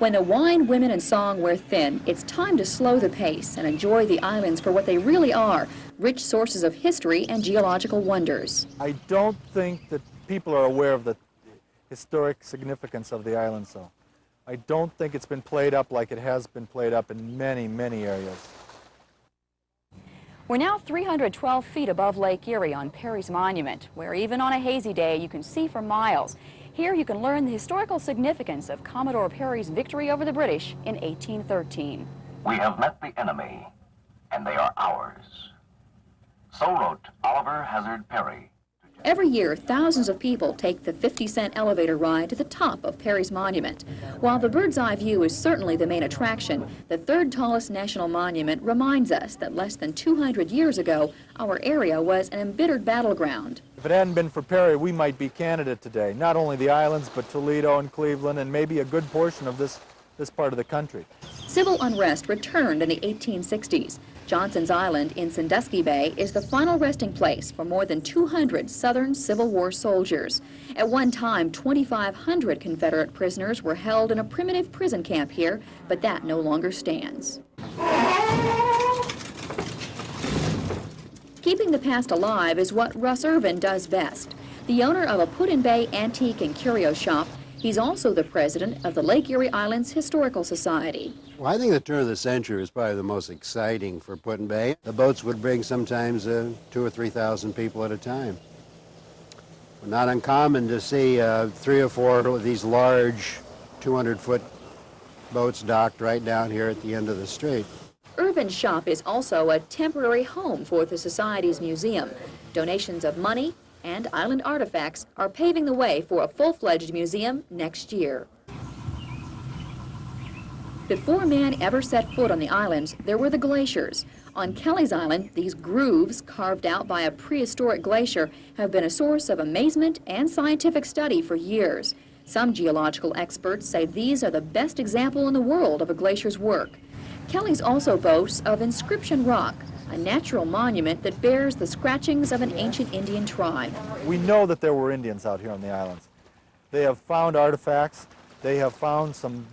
When the wine, women, and song wear thin, it's time to slow the pace and enjoy the islands for what they really are, rich sources of history and geological wonders. I don't think that people are aware of the historic significance of the island, so I don't think it's been played up like it has been played up in many, many areas. We're now 312 feet above Lake Erie on Perry's Monument, where even on a hazy day you can see for miles. Here you can learn the historical significance of Commodore Perry's victory over the British in 1813. We have met the enemy, and they are ours. So wrote Oliver Hazard Perry. Every year, thousands of people take the 50-cent elevator ride to the top of Perry's Monument. While the bird's eye view is certainly the main attraction, the third tallest national monument reminds us that less than 200 years ago, our area was an embittered battleground. If it hadn't been for Perry, we might be Canada today. Not only the islands, but Toledo and Cleveland, and maybe a good portion of this part of the country. Civil unrest returned in the 1860s. Johnson's Island in Sandusky Bay is the final resting place for more than 200 Southern Civil War soldiers. At one time, 2,500 Confederate prisoners were held in a primitive prison camp here, but that no longer stands. Keeping the past alive is what Russ Irvin does best. The owner of a put-in-bay antique and curio shop, he's also the president of the Lake Erie Islands Historical Society. Well, I think the turn of the century was probably the most exciting for Put-in-Bay. The boats would bring sometimes 2,000 or 3,000 people at a time. Not uncommon to see 3 or 4 of these large 200-foot boats docked right down here at the end of the street. Irvin's shop is also a temporary home for the Society's museum. Donations of money and island artifacts are paving the way for a full-fledged museum next year. Before man ever set foot on the islands, there were the glaciers. On Kelly's Island, these grooves carved out by a prehistoric glacier have been a source of amazement and scientific study for years. Some geological experts say these are the best example in the world of a glacier's work. Kelly's also boasts of Inscription Rock, a natural monument that bears the scratchings of an ancient Indian tribe. We know that there were Indians out here on the islands. They have found artifacts. They have found some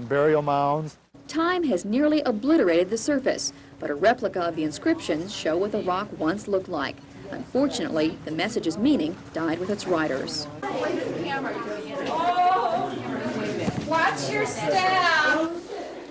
burial mounds. Time has nearly obliterated the surface, but a replica of the inscriptions show what the rock once looked like. Unfortunately, the message's meaning died with its writers. Watch your step!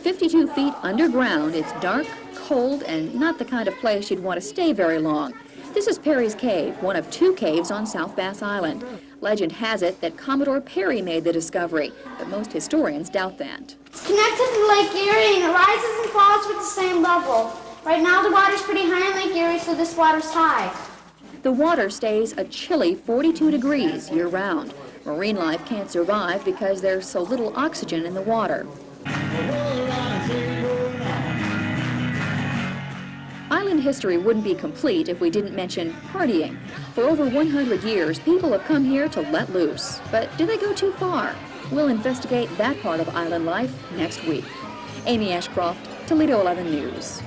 52 feet underground, it's dark, cold, and not the kind of place you'd want to stay very long. This is Perry's Cave, one of 2 caves on South Bass Island. Legend has it that Commodore Perry made the discovery, but most historians doubt that. It's connected to Lake Erie and it rises and falls with the same level. Right now the water's pretty high in Lake Erie, so this water's high. The water stays a chilly 42 degrees year-round. Marine life can't survive because there's so little oxygen in the water. Island history wouldn't be complete if we didn't mention partying. For over 100 years, people have come here to let loose. But do they go too far? We'll investigate that part of island life next week. Amy Ashcroft, Toledo 11 News.